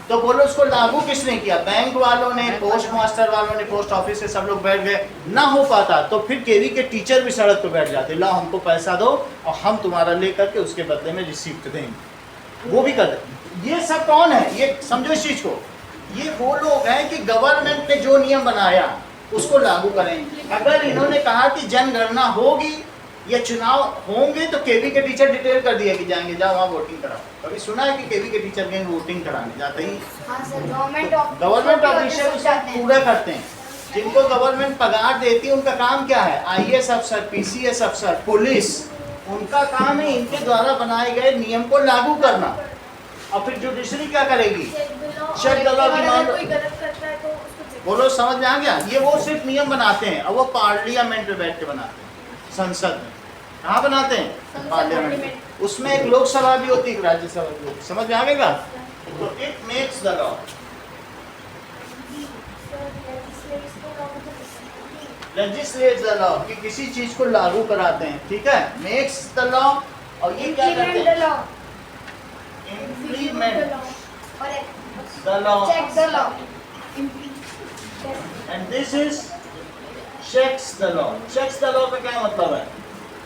तो बोलो उसको लागू किसने किया? बैंक वालों ने, पोस्ट मास्टर वालों ने, पोस्ट ऑफिस से सब लोग बैठ गए। ना हो पाता तो फिर केवी के टीचर भी सड़क पे बैठ जाते, लाओ हमको पैसा दो और हम तुम्हारा लेकर के उसके बदले में रिसीप्ट देंगे। वो भी करते। ये सब कौन है? ये समझो इस चीज को, ये वो लोग हैं कि गवर्नमेंट ने जो नियम बनाया उसको लागू करें। अगर इन्होंने कहा कि जनगणना होगी या चुनाव होंगे तो केवी के टीचर डिटेल कर दिया कि जाएंगे, जाओ वहाँ वोटिंग कराओ। कभी सुना है कि केवी के टीचर गए वोटिंग कराने? जाते ही हाँ सर, गवर्नमेंट ऑफिशियल उसका पूरा करते हैं। जिनको गवर्नमेंट पगार देती है उनका काम क्या है? IAS अफसर, PCS अफसर, पुलिस, उनका काम है इनके द्वारा बनाए गए नियम को लागू करना। और फिर जुडिशरी क्या करेगी? चेक द लॉ की मान। बोलो समझ में आ गया? ये वो सिर्फ नियम बनाते हैं, और वो पार्लियामेंट में बैठ के बनाते हैं, संसद में। कहाँ बनाते हैं? पार्लियामेंट में। उसमें एक लोकसभा भी होती है, एक राज्यसभा भी होती है। समझ में आ गया? तो it makes the law. Legislate the law, कि किसी चीज को लागू कराते हैं, ठीक है? Makes the law. और ये क्या करते हैं? Implement the law. Check the law. And this is checks the law. Checks the law का क्या मतलब है?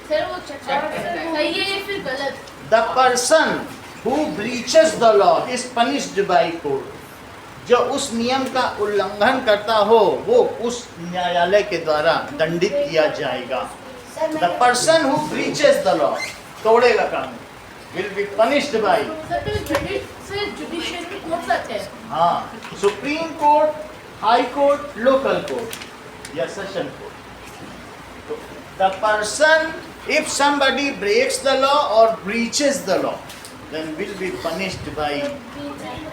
सर वो check करता है, सही है ये फिर गलत? The person who breaches the law is punished by court. जो उस नियम का उल्लंघन करता हो वो उस न्यायालय के द्वारा दंडित किया जाएगा। The person who breaches the law, तोड़ेगा कानून, will be punished by, sir तो क्रेडिट से जुडिशियरी कोर्ट्स आते हैं। हाँ, supreme court, high court, local court या session court. The person, if somebody breaks the law or breaches the law, then will be punished by,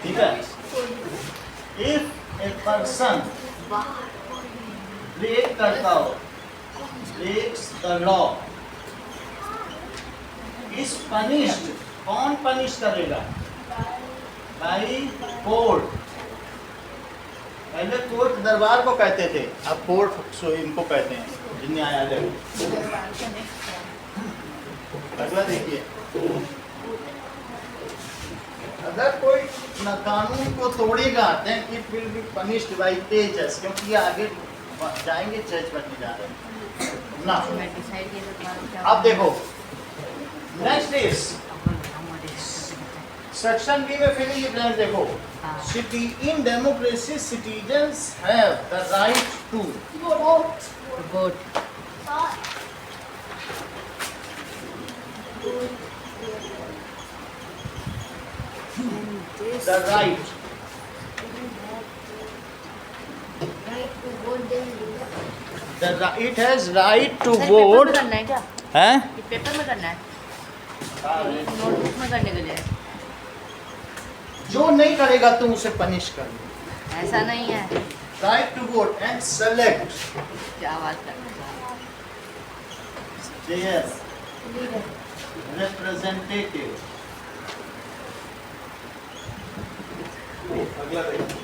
ठीक है? If a person break करता हो, breaks the law, is punished, कौन punish करेगा? By court. पहले court दरबार को कहते थे, अब कोर्ट इनको कहते हैं, न्यायालय। अगला देखिए, अगर कोई कानून को तोड़ेगा then it will be punished by the judge, क्योंकि ये आगे जाएंगे जज बनने जा रहे हैं ना। अब देखो नेक्स्ट इज सेक्शन बी में फिलिंग ब्लैंक देखो, city in democracy citizens have the right to vote the right it has right to vote करना है क्या? है ये पेपर में करना है, नोटबुक में करने के लिए? जो नहीं करेगा तुम उसे पनिश कर दो। ऐसा नहीं है, right to vote and select क्या बात कर रहे देयर रिप्रेजेंटेटिव। अगला देखिए,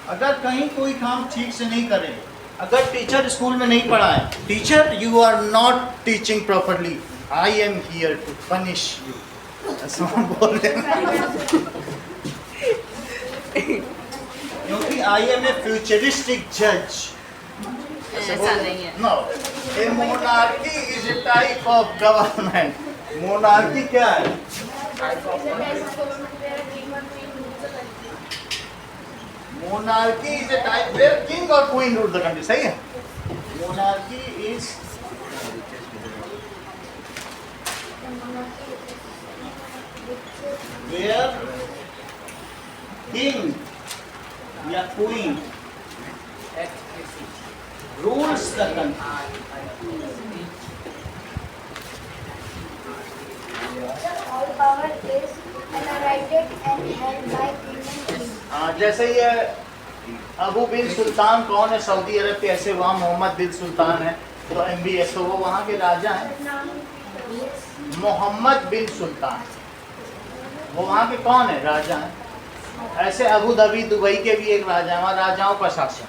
अगर कहीं कोई काम ठीक से नहीं करे, अगर टीचर स्कूल में नहीं पढ़ाए, teacher you are not teaching properly, I am here to punish you, ऐसा बोल रहे हैं। क्योंकि आई एम ए फ्यूचरिस्टिक जज। ऐसा नहीं है। No, a monarchy is a type of government. Monarchy क्या है? Monarchy is a type where king or queen rules the country. सही है? Monarchy is where king या queen rules the country. All power is enumerated and held by king and queen. जैसे ये अबू बिन सुल्तान कौन है Saudi अरब के, ऐसे वहाँ मोहम्मद बिन सुल्तान है तो MBS, तो वो वहाँ के राजा हैं मोहम्मद बिन सुल्तान, वो वहाँ के कौन है? राजा हैं। ऐसे अबू धाबी दुबई के भी एक राजा है, वहाँ राजाओं का शासन।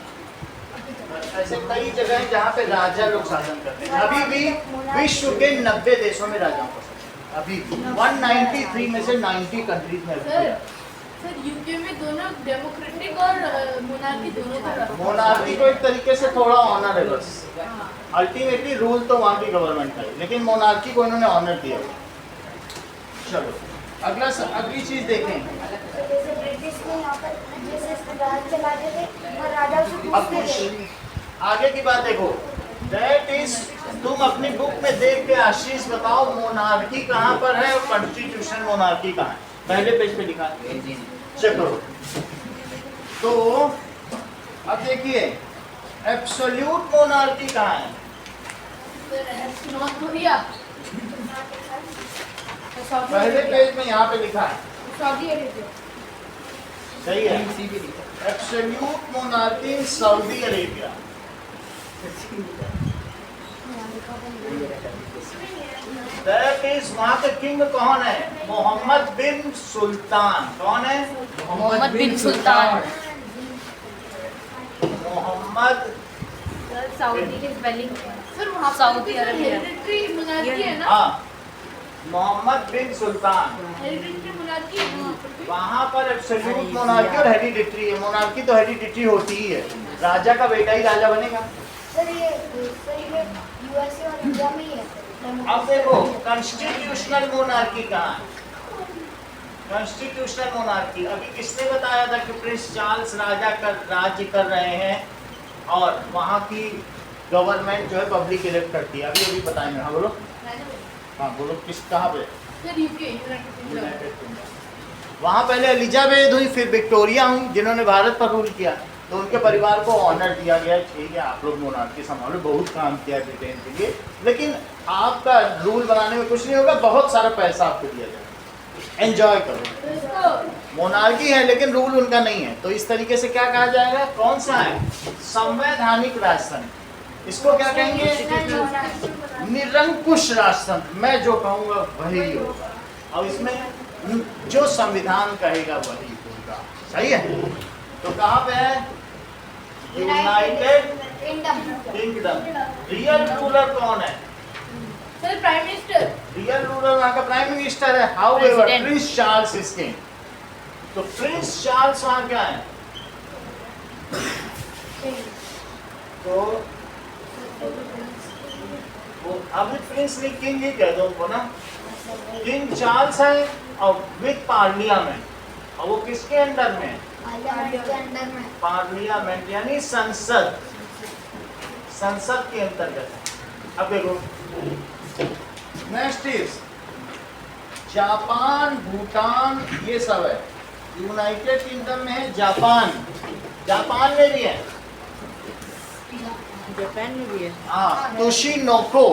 ऐसे कई जगह हैं जहाँ पे राजा लोग शासन करते हैं। अभी भी विश्व के 90 देशों में राजाओं का शासन, अभी 193 में से 90 कंट्रीज में। सर यूके में दोनों डेमोक्रेटिक और मोनार्की दोनों का। मोनार्की को एक तरीके से थोड़ा ऑनर है बस, अल्टीमेटली रूल तो वहाँ की गवर्नमेंट का है, लेकिन मोनार्की को इन्होंने ऑनर दिया। चलो अगली चीज देखें। जैसे ब्रिटिश में यहाँ पर जैसे राज चलाते थे और राजा उसे अब पूछते थे। आगे की बात देखो, दैट इज, तुम अपनी बुक में देख के आशीष बताओ मोनार्की कहाँ पर है और कॉन्स्टिट्यूशन मोनार्की कहाँ है। पहले पेज पे लिखा है, चेक करो। तो अब देखिए एब्सोल्यूट मोनार्की कहाँ है? नॉर्थ कोरिया, पहले पेज में यहाँ पे लिखा है, सऊदी अरेबिया। सही है। Absolute monarchy in Saudi Arabia. That is, वहाँ के किंग कौन है? मोहम्मद बिन सुल्तान। कौन है? मोहम्मद बिन सुल्तान। मोहम्मद सऊदी की स्पेलिंग सर वहाँ सऊदी अरेबिया। हेरिडिटरी मोनार्की है ना? हाँ, मोहम्मद बिन सुल्तान। हेरिडिटरी मोनार्की है वहाँ पर भी? वहाँ पर एब्सोल्यूट मोनार्की और हेरिडिटरी है। मोनार्की तो हेरिडिटरी होती ही है, राजा का बेटा ही राजा बनेगा। सर ये यूएसए और इंडिया में ही है। अब देखो कॉन्स्टिट्यूशनल मोनार्की कहाँ है? कॉन्स्टिट्यूशनल मोनार्की अभी किसने बताया था कि प्रिंस चार्ल्स राज्य कर रहे हैं और वहाँ की गवर्नमेंट जो है पब्लिक इलेक्ट करती है। अभी अभी बताएंगे। हाँ बोलो। हाँ बोलो, किस कहाँ पे? फिर यूके, यूनाइटेड किंगडम। वहाँ पहले एलिजाबेथ हुई, फिर विक्टोरिया हुई, जिन्होंने भारत पर रूल किया। तो उनके परिवार को ऑनर दिया गया, ठीक है आप लोग मोनार्की संभालो, बहुत काम किया है ब्रिटेन के लिए, लेकिन आपका रूल बनाने में कुछ नहीं होगा, बहुत सारा पैसा आपको दिया जाएगा, एंजॉय करो। मोनार्की है लेकिन रूल उनका नहीं है। तो इस तरीके से क्या कहा जाएगा? कौन सा है? संवैधानिक राजतंत्र। इसको क्या कहेंगे? निरंकुश राजतंत्र। मैं जो कहूँगा वही होगा, और इसमें जो संविधान कहेगा वही होगा। सही है? तो कहाँ पे है? United kingdom. रियल रूलर कौन है? Sir prime minister. Real ruler वहाँ का प्राइम मिनिस्टर है। However President. Prince Charles is king. तो प्रिंस चार्ल्स वहाँ क्या है? तो वो अभी प्रिंस नहीं, किंग ही कह दो उनको ना। किंग चार्ल्स है और विद पार्लियामेंट, और वो किसके अंडर में है? पार्लियामेंट यानी संसद, संसद के अंतर्गत। अब देखो नेक्स्ट इज जापान, भूटान, ये सब है। यूनाइटेड किंगडम में है जापान, जापान में भी है, जापान में भी है। हाँ तोशिनोको।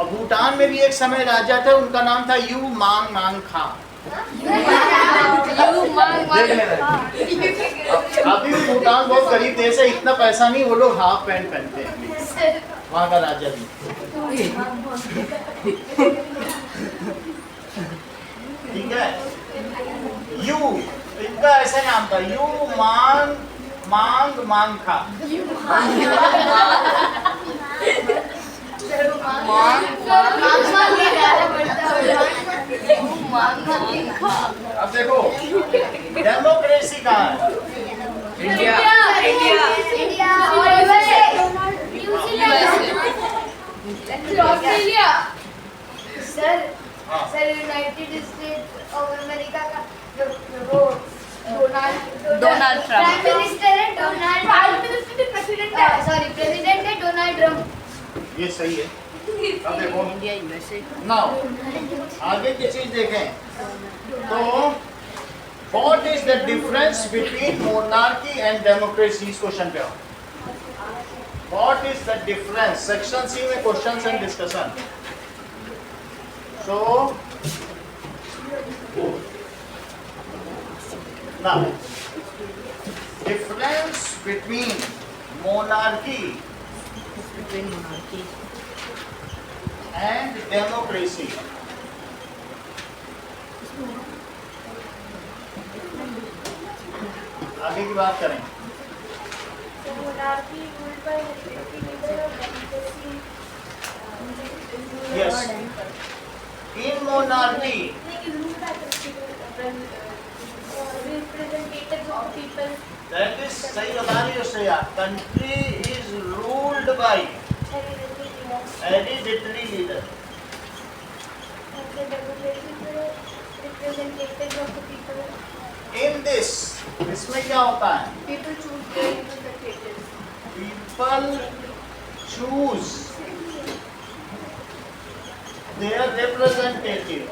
और भूटान में भी एक समय राजा थे, उनका नाम था यू मांग मांग खा। देख लेना। अभी भी भूटान बहुत गरीब देश है, इतना पैसा नहीं, वो लोग हाफ पैंट पहनते हैं, वहाँ का राजा भी। ठीक है। यू, इनका ऐसा नाम था, यू मांग मांग मांग खा। अब देखो डेमोक्रेसी कहाँ है? India. Australia. Sir United state of America का वो डोनाल्ड ट्रम्प। प्राइम मिनिस्टर है डोनाल्ड प्राइम मिनिस्टर प्रेसिडेंट है। सॉरी प्रेसिडेंट है डोनाल्ड ट्रम्प। ये सही है। अब देखो इंडिया, यूएसए। नाउ आगे की चीज देखें तो what is the difference between monarchy and democracy? इस क्वेश्चन पे what is the difference? Section C में questions and discussion. So now difference between monarchy and democracy. आगे की बात करें। Yes. In monarchy, representatives of people. that is सही बता रही हो Shreya. Country is ruled by hereditary leader. Representatives of the people. In this, इसमें क्या होता है? People choose their representatives. People choose their representative,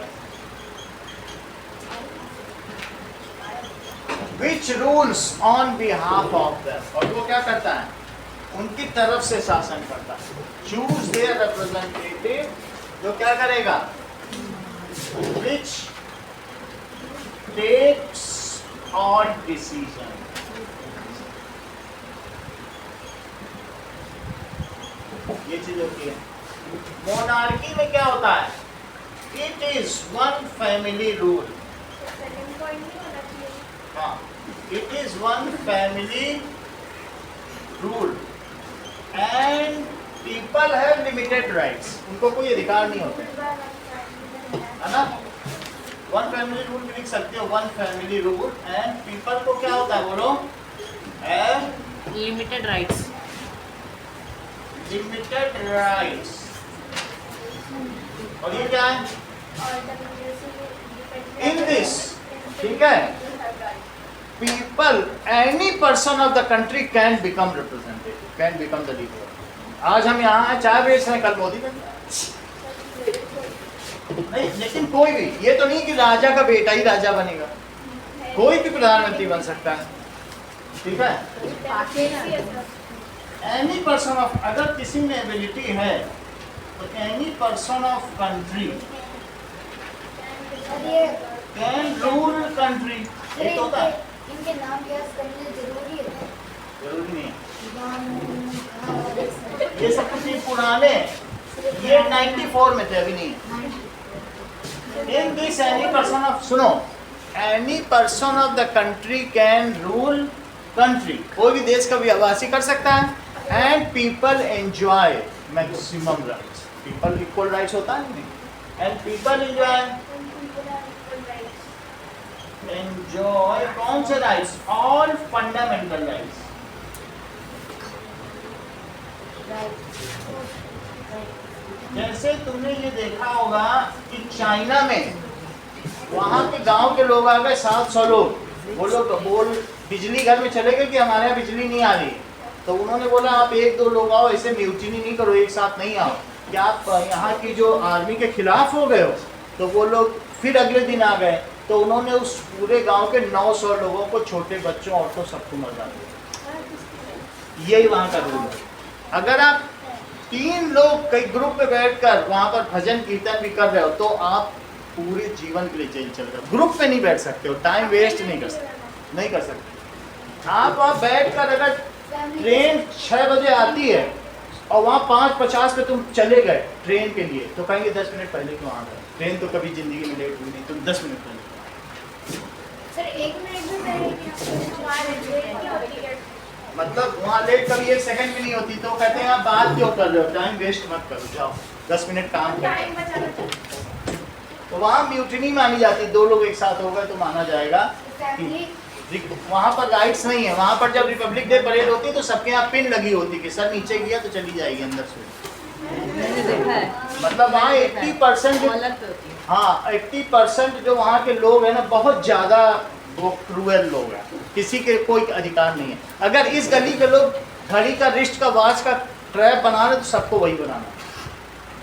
which rules on behalf of them. और वो क्या करता है? उनकी तरफ से शासन करता है। Choose their representative, जो क्या करेगा? Which takes all decision. ये चीज होती है। मोनार्की में क्या होता है? It is one family rule. Second point नहीं होना चाहिए. हाँ, it is one family rule and people have limited rights. उनको कोई अधिकार नहीं होते, है ना? One family rule भी लिख सकते हो, one family rule and people को क्या होता है बोलो? Have limited rights. limited rights. और ये क्या है? In this, ठीक है? People, any person of the country can become representative, can become the leader. आज हम यहाँ आए चाय बेच रहे हैं, कल मोदी बन गया। नहीं, लेकिन कोई भी, ये तो नहीं कि राजा का बेटा ही राजा बनेगा, कोई भी प्रधानमंत्री बन सकता है, ठीक है। एनी पर्सन ऑफ, अगर किसी में एबिलिटी है तो any person of country can rule country. ये तो होता है, इनके नाम याद करने जरूरी है? जरूरी नहीं है, ये सब कुछ पुराने, ये 94 में थे, अभी नहीं। In this any person of, सुनो, any person of the country can rule country, कोई भी देश का व्यवासी कर सकता है। And people enjoy maximum rights, people equal rights होता है नहीं, एंड पीपल एंजॉय कौन से राइट्स? All fundamental rights. जैसे तुमने ये देखा होगा कि चाइना में वहाँ के गांव के लोग आ गए 700 लोग, वो लोग बोल बिजली घर में चले गए कि हमारे यहाँ बिजली नहीं आ रही, तो उन्होंने बोला आप 1-2 लोग आओ, ऐसे म्यूटिनी नहीं करो, एक साथ नहीं आओ, क्या आप यहाँ की जो आर्मी के खिलाफ हो गए हो? तो वो लोग फिर अगले दिन आ गए, तो उन्होंने उस पूरे गांव के 900 लोगों को, छोटे बच्चों, औरतों, सबको मर डाला। यही वहाँ का रूल है। अगर आप 3 लोग कई ग्रुप में बैठकर वहाँ पर भजन कीर्तन भी कर रहे हो तो आप पूरे जीवन के लिए जेल चल रहे हो। ग्रुप में नहीं बैठ सकते हो, टाइम वेस्ट नहीं कर सकते। आप वहाँ बैठ कर, अगर ट्रेन 6 बजे आती है और वहाँ 5:50 पे तुम चले गए ट्रेन के लिए, तो कहेंगे 10 मिनट पहले क्यों आ गए? ट्रेन तो कभी जिंदगी में लेट हुई नहीं, तुम 10 मिनट पहले। सर 1 मिनट भी पहले मतलब वहाँ लेट कभी 1 सेकंड भी नहीं होती, तो कहते हैं आप बात क्यों कर रहे हो, टाइम वेस्ट मत करो, जाओ 10 मिनट काम करो। तो वहाँ म्यूटिनी मानी जाती, 2 लोग एक साथ हो गए तो माना जाएगा कि वहाँ पर राइट्स नहीं है। वहाँ पर जब रिपब्लिक डे परेड होती है तो सबके यहाँ पिन लगी होती कि सर नीचे गया तो चली जाएगी अंदर से। मतलब वहाँ 80%, हाँ 80% जो वहाँ के लोग हैं ना, बहुत ज़्यादा वो क्रूएल लोग हैं, किसी के कोई अधिकार नहीं है। अगर इस गली के लोग घड़ी का, रिस्ट का, वॉच का ट्रैप बना रहे तो सबको वही बनाना,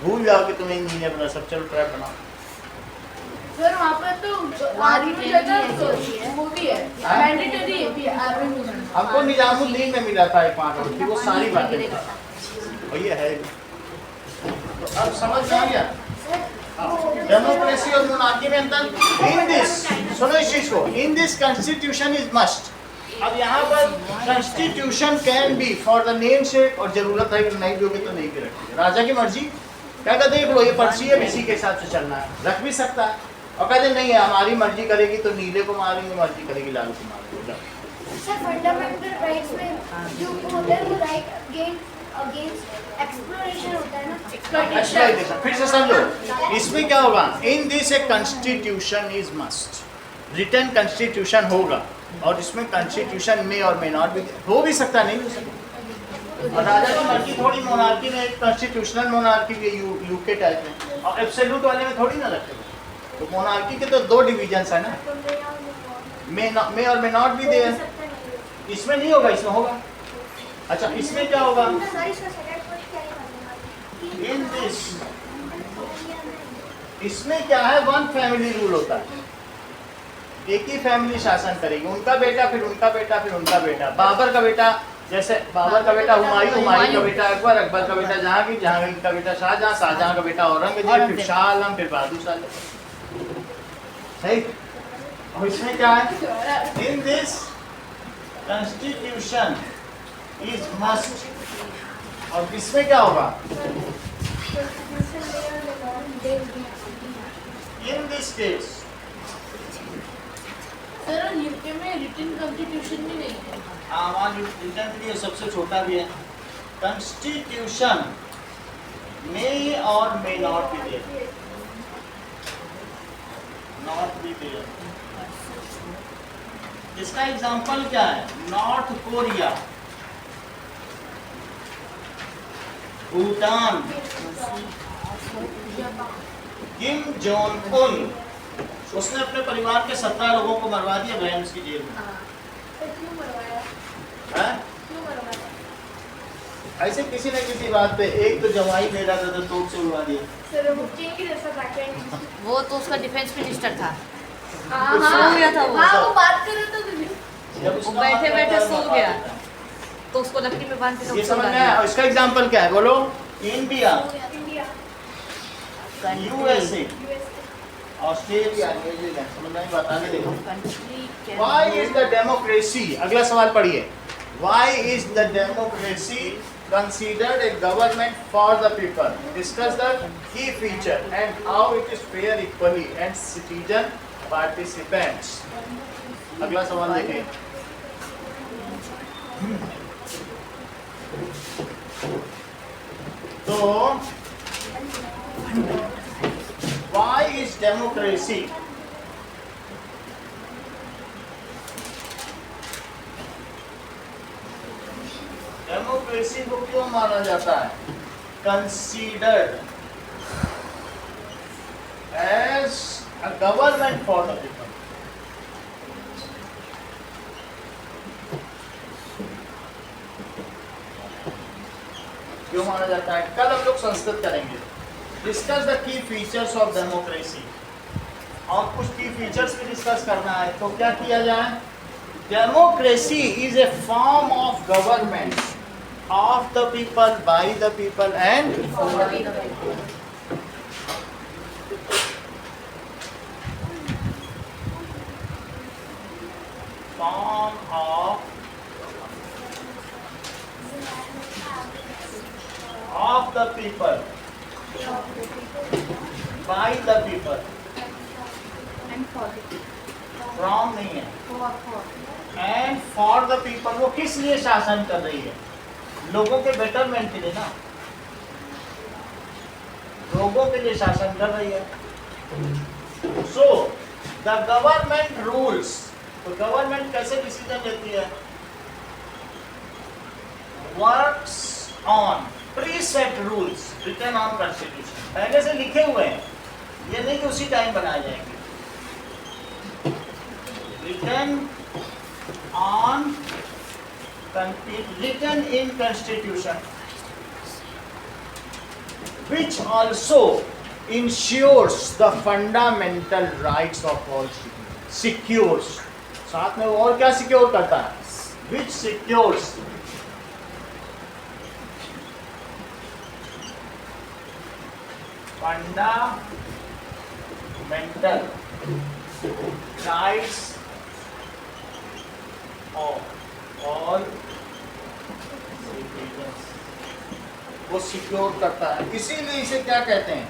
भूल जाओ कि तुम्हें इंजीनियर बना, सब चलो ट्रैप बनाओ। सर वहाँ पर तो आर्मी में ज़्यादा वो भी है, मैंडेटरी है भी आर्मी में। हमको निजामुद्दीन में मिला था एक 5 की, वो सारी बातें वही है। तो अब समझ में आ गया डेमोक्रेसी और मोनार्की में अंतर। इन दिस, सुनो इस चीज को, in this constitution is must. अब यहाँ पर constitution can be for the name सेक, और जरूरत है कि नहीं दोगे तो नहीं भी रखेंगे, राजा की मर्जी। क्या कहते देख लो ये पर्ची है, इसी के हिसाब से चलना है, रख भी सकता है। और कहते नहीं है हमारी मर्जी करेगी तो नीले को मारेंगे, मर्जी करेगी लाल को मारेंगे। सर फंडामेंटल राइट्स में जो होता है वो राइट अगेंस्ट एक्सप्लोरेशन होता है ना, एक्सप्लॉइटेशन। फिर से समझो, इसमें क्या होगा? In this a constitution is must, written constitution होगा, और इसमें कॉन्स्टिट्यूशन में और मे नॉट भी हो भी सकता, नहीं हो सकता। और राजा की मर्जी थोड़ी, मोनार्की में एक कॉन्स्टिट्यूशनल मोनार्की भी यूके टाइप में, और एब्सोल्यूट वाले में थोड़ी ना रखे। तो मोनार्की के तो 2 डिवीजन्स है ना, मे और मे नॉट भी दे। इसमें नहीं होगा, इसमें होगा। अच्छा इसमें क्या होगा? इन दिस, इसमें क्या है? 1 फैमिली रूल होता है, एक ही फैमिली शासन करेगी, उनका बेटा, फिर उनका बेटा, फिर उनका बेटा। बाबर का बेटा, जैसे बाबर का बेटा हुमायूं, हुमायूं का बेटा अकबर, अकबर का बेटा जहांगीर, जहांगीर का बेटा शाहजहां, शाहजहां का बेटा औरंगजेब, फिर शाह आलम, फिर बहादुर शाह। सही। और इसमें क्या है? In this constitution is must, और इसमें क्या होगा? In this case sir UK में रिटन कॉन्स्टिट्यूशन भी नहीं है। हाँ वहाँ रिटन भी है, सबसे छोटा भी है। कॉन्स्टिट्यूशन मे और may not be there, not be there. इसका एग्जांपल क्या है? North Korea, Bhutan, Kim Jong Un, उसने अपने परिवार के 17 लोगों को मरवा दिया बहन उसकी जेल में। ऐसे किसी न किसी बात पे एक तो जवाई ले रहा था तो तोप से उड़ा दिया। सर वो किंग की जैसा बैकएंड वो तो उसका डिफेंस मिनिस्टर था। हाँ सो गया था वो। हाँ वो बात कर रहे थे तुझे। जब वो उसका बैठे मतलब बैठे है, सो वो गया। बात है। तो उसको लकड़ी में बांध के ये समझ में आया? इसका एग्जाम्पल क्या है बोलो? India, India USA, Australia, New Zealand, समझ में बताने देखो। Country Why is the democracy? अगला सवाल पढ़िए। Why is the democracy considered a government for the people? Discuss the key feature and how it is fair, equally and citizen participants. अगला सवाल देखिए। तो why is democracy डेमोक्रेसी को क्यों माना जाता है considered as a government for the people? क्यों माना जाता है? कल हम लोग संस्कृत करेंगे। Discuss the key features of democracy, और कुछ की फीचर्स भी डिस्कस करना है। तो क्या किया जाए? Democracy is a form of government of the people, by the people and for the people. Form of the people, by the people, and for the from नहीं है, for and for the people। वो किस लिए शासन कर रही है? लोगों के बेटरमेंट के लिए ना, लोगों के लिए शासन कर रही है। सो द गवर्नमेंट रूल्स, तो गवर्नमेंट कैसे डिसीजन लेती है? Works on preset rules written on constitution, पहले से लिखे हुए हैं, ये नहीं कि उसी टाइम बनाए जाएंगे। Written on written in constitution, which also ensures the fundamental rights of all citizens. Secures, साथ में वो और क्या सिक्योर करता है? Which secures fundamental rights of all citizens, वो सिक्योर करता है। इसीलिए इसे क्या कहते हैं?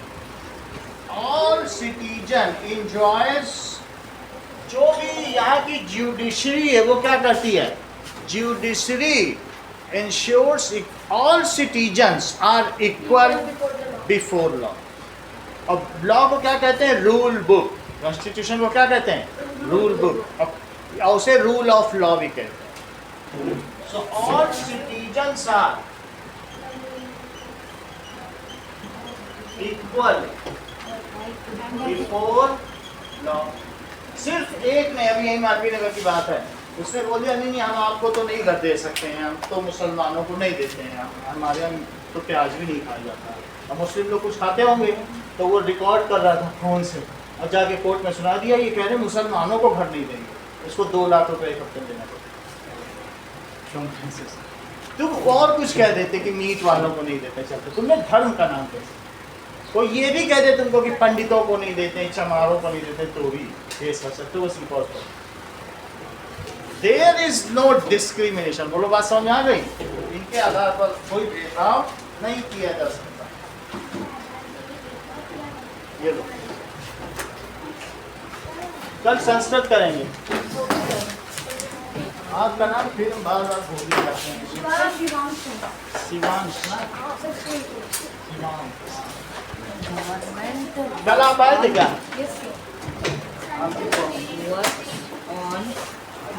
ऑल सिटीजन इंजॉयज, जो भी यहाँ की ज्यूडिशरी है वो क्या करती है? Judiciary ensures all citizens are equal before law. अब लॉ को क्या कहते हैं? Rule book. कॉन्स्टिट्यूशन को क्या कहते हैं? Rule book. अब उसे रूल ऑफ लॉ भी कहते हैं। So all citizens are equal before law। सिर्फ एक ने, अभी यही मालवी नगर की बात है, उसने बोल दिया नहीं हम आपको तो नहीं घर दे सकते हैं, हम तो मुसलमानों को नहीं देते हैं, हमारे यहाँ तो प्याज भी नहीं खाया जाता। अब मुस्लिम लोग कुछ खाते होंगे तो वो रिकॉर्ड कर रहा था फोन से और जाके कोर्ट में सुना दिया, ये कह रहे मुसलमानों को घर नहीं देंगे, इसको 2 लाख रुपए एक हफ्ते देना पड़ेगा। तुम और कुछ कह देते कि मीट वालों को नहीं देते, चलते तुमने धर्म का नाम कैसे? कोई ये भी कह दे तुमको कि पंडितों को नहीं देते, चमारों को नहीं देते, तो भी केस कर सकते हो। Impossible. There is no discrimination. बोलो बात समझ आ गई? इनके आधार पर कोई भेदभाव नहीं किया जा सकता। ये लो, कल संस्कृत करेंगे। आपका नाम फिर हम बार बार भूल ही जाते हैं। शिवांश ना? कल आप आए थे क्या?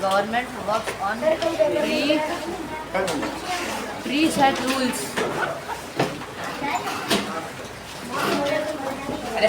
Government works on pre-set rules. अरे